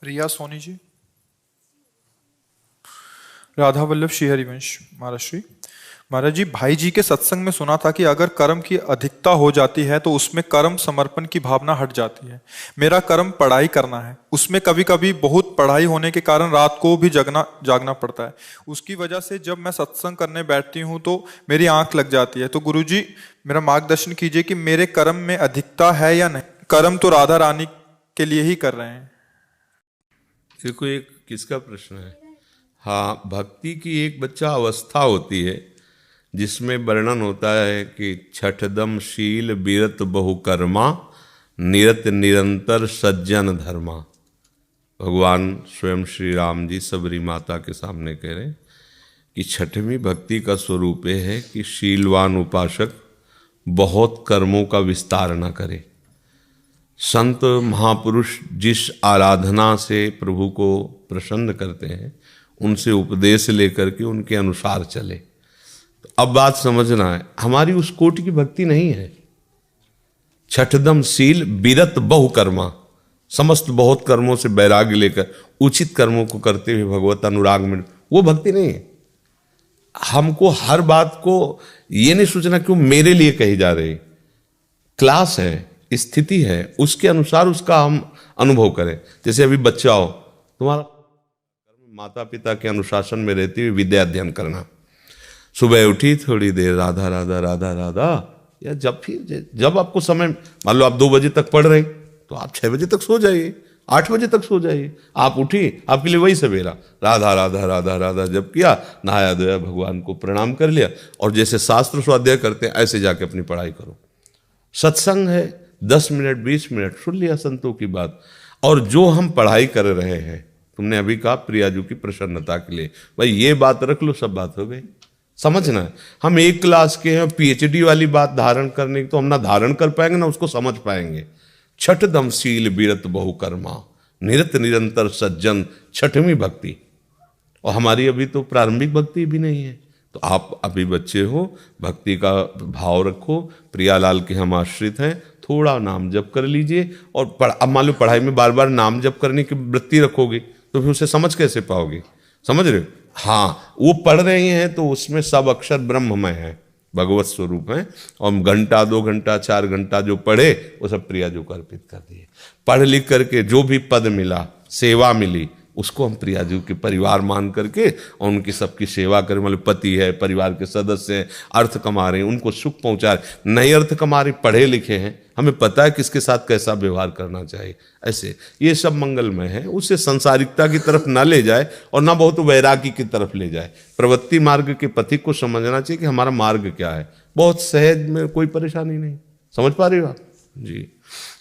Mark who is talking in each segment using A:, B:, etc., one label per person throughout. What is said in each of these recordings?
A: रिया सोनी जी। राधा वल्लभ श्री हरिवंश महाराष्ट्री। महाराज जी, भाई जी के सत्संग में सुना था कि अगर कर्म की अधिकता हो जाती है तो उसमें कर्म समर्पण की भावना हट जाती है। मेरा कर्म पढ़ाई करना है, उसमें कभी कभी बहुत पढ़ाई होने के कारण रात को भी जागना पड़ता है। उसकी वजह से जब मैं सत्संग करने बैठती हूँ तो मेरी आंख लग जाती है। तो गुरुजी मेरा मार्गदर्शन कीजिए कि मेरे कर्म में अधिकता है या नहीं। कर्म तो राधा रानी के लिए ही कर रहे हैं।
B: देखो, एक किसका प्रश्न है? हाँ, भक्ति की एक बच्चा अवस्था होती है जिसमें वर्णन होता है कि छठदम शील बीरत बहुकर्मा निरत निरंतर सज्जन धर्मा। भगवान स्वयं श्री राम जी सबरी माता के सामने कह रहे हैं कि छठवीं भक्ति का स्वरूप यह है कि शीलवान उपासक बहुत कर्मों का विस्तार न करे। संत महापुरुष जिस आराधना से प्रभु को प्रसन्न करते हैं उनसे उपदेश लेकर के उनके अनुसार चले। तो अब बात समझना है, हमारी उस कोटि की भक्ति नहीं है। छठदम शील बीरत बहुकर्मा, समस्त बहुत कर्मों से वैराग्य लेकर उचित कर्मों को करते हुए भगवत अनुराग में, वो भक्ति नहीं है। हमको हर बात को ये नहीं सोचना कि वो मेरे लिए कही जा रही। क्लास है, स्थिति है, उसके अनुसार उसका हम अनुभव करें। जैसे अभी बच्चा हो, तुम्हारा माता पिता के अनुशासन में रहते हुए विद्या अध्ययन करना, सुबह उठी थोड़ी देर राधा राधा राधा राधा, या जब आपको समय, मान लो आप 2 बजे तक पढ़ रहे तो आप 6 बजे तक सो जाइए, 8 बजे तक सो जाइए। आप उठी, आपके लिए वही सवेरा, राधा राधा राधा राधा जब किया, नहाया धोया, भगवान को प्रणाम कर लिया, और जैसे शास्त्र स्वाध्याय करते हैं ऐसे जाके अपनी पढ़ाई करो। सत्संग है, 10 मिनट 20 मिनट सुन लिया संतों की बात। और जो हम पढ़ाई कर रहे हैं, तुमने अभी कहा प्रियाजू की प्रसन्नता के लिए, भाई ये बात रख लो, सब बात हो गई। समझना है, हम एक क्लास के हैं, पीएचडी वाली बात धारण करने की तो हम ना धारण कर पाएंगे ना उसको समझ पाएंगे। छठदम शील बीरत बहुकर्मा निरत निरंतर सज्जन, छठवीं भक्ति। और हमारी अभी तो प्रारंभिक भक्ति भी नहीं है। तो आप अभी बच्चे हो, भक्ति का भाव रखो। प्रियालाल के हम आश्रित हैं, थोड़ा नाम जप कर लीजिए। और अब मान लो पढ़ाई में बार बार नाम जप करने की वृत्ति रखोगे तो फिर उसे समझ कैसे पाओगे? समझ रहे हो? हाँ, वो पढ़ रहे हैं तो उसमें सब अक्षर ब्रह्ममय है, भगवत स्वरूप है। और घंटा 2 घंटा 4 घंटा जो पढ़े वो सब प्रियाजू को अर्पित कर दिए। पढ़ लिख करके जो भी पद मिला, सेवा मिली, उसको हम प्रियाजू के परिवार मान करके और उनकी सबकी सेवा करें। मतलब पति है, परिवार के सदस्य हैं, अर्थ कमा रहे हैं, उनको सुख पहुंचा रहे। नहीं अर्थ कमा रहे, पढ़े लिखे हैं, हमें पता है किसके साथ कैसा व्यवहार करना चाहिए। ऐसे ये सब मंगलमय है। उससे संसारिकता की तरफ ना ले जाए और ना बहुत वैरागी की तरफ ले जाए। प्रवृत्ति मार्ग के पथिक को समझना चाहिए कि हमारा मार्ग क्या है। बहुत सहज में, कोई परेशानी नहीं। समझ पा रहे हो आप जी?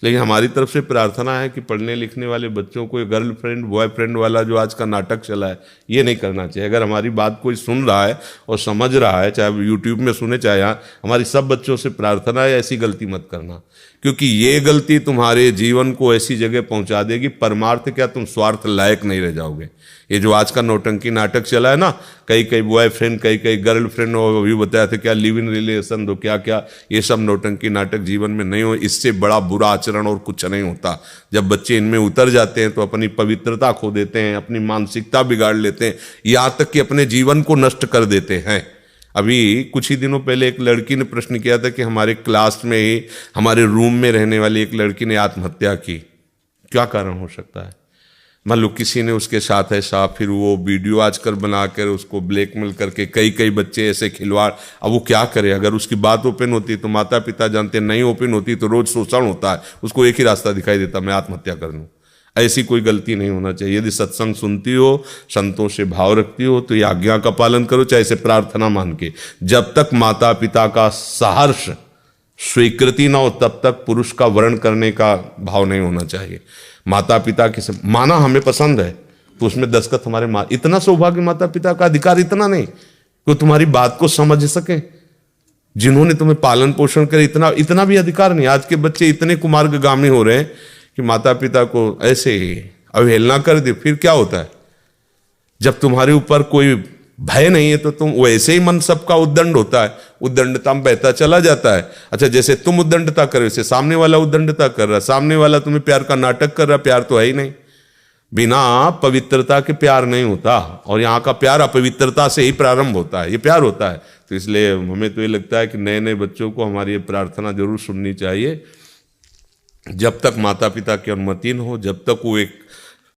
B: लेकिन हमारी तरफ से प्रार्थना है कि पढ़ने लिखने वाले बच्चों को गर्लफ्रेंड बॉयफ्रेंड वाला जो आज का नाटक चला है, ये नहीं करना चाहिए। अगर हमारी बात कोई सुन रहा है और समझ रहा है, चाहे यूट्यूब में सुने चाहे यहाँ, हमारी सब बच्चों से प्रार्थना है ऐसी गलती मत करना। क्योंकि ये गलती तुम्हारे जीवन को ऐसी जगह पहुंचा देगी, परमार्थ क्या तुम स्वार्थ लायक नहीं रह जाओगे। ये जो आज का नौटंकी नाटक चला है ना, कई बॉयफ्रेंड, कई गर्लफ्रेंड, और अभी बताया था क्या लिव इन रिलेशन दो, क्या क्या, ये सब नौटंकी नाटक जीवन में नहीं हो। इससे बड़ा बुरा आचरण और कुछ नहीं होता। जब बच्चे इनमें उतर जाते हैं तो अपनी पवित्रता खो देते हैं, अपनी मानसिकता बिगाड़ लेते हैं, यहाँ तक कि अपने जीवन को नष्ट कर देते हैं। अभी कुछ ही दिनों पहले एक लड़की ने प्रश्न किया था कि हमारे क्लास में ही, हमारे रूम में रहने वाली एक लड़की ने आत्महत्या की, क्या कारण हो सकता है? मान लो किसी ने उसके साथ ऐसा, फिर वो वीडियो आजकल बनाकर उसको ब्लैकमेल करके, कई बच्चे ऐसे खिलवाड़। अब वो क्या करे? अगर उसकी बात ओपन होती तो माता पिता जानते, नहीं ओपन होती तो रोज शोषण होता है, उसको एक ही रास्ता दिखाई देता, मैं आत्महत्या कर लूँ। ऐसी कोई गलती नहीं होना चाहिए। यदि सत्संग सुनती हो, संतों से भाव रखती हो, तो ये आज्ञा का पालन करो, चाहे इसे प्रार्थना मान के। जब तक माता पिता का सहर्ष स्वीकृति ना हो तब तक पुरुष का वर्ण करने का भाव नहीं होना चाहिए। माता पिता के माना हमें पसंद है तो उसमें दस्तखत हमारे इतना सौभाग्य माता पिता का अधिकार इतना नहीं कि तुम्हारी बात को समझ सके, जिन्होंने तुम्हें पालन पोषण करे, इतना भी अधिकार नहीं। आज के बच्चे इतने कुमार्गगामी हो रहे हैं कि माता पिता को ऐसे ही अवहेलना कर दे। फिर क्या होता है? जब तुम्हारे ऊपर कोई भय नहीं है तो तुम वैसे ही मन सबका उद्दंड होता है, उद्दंडता में बहता चला जाता है। अच्छा, जैसे तुम उद्दंडता कर रहे हो, सामने वाला उद्दंडता कर रहा है, सामने वाला तुम्हें प्यार का नाटक कर रहा है, प्यार तो है ही नहीं। बिना पवित्रता के प्यार नहीं होता, और यहाँ का प्यार अपवित्रता से ही प्रारंभ होता है, ये प्यार होता है। तो इसलिए हमें तो ये लगता है कि नए नए बच्चों को हमारी ये प्रार्थना जरूर सुननी चाहिए, जब तक माता पिता की अनुमति न हो, जब तक वो एक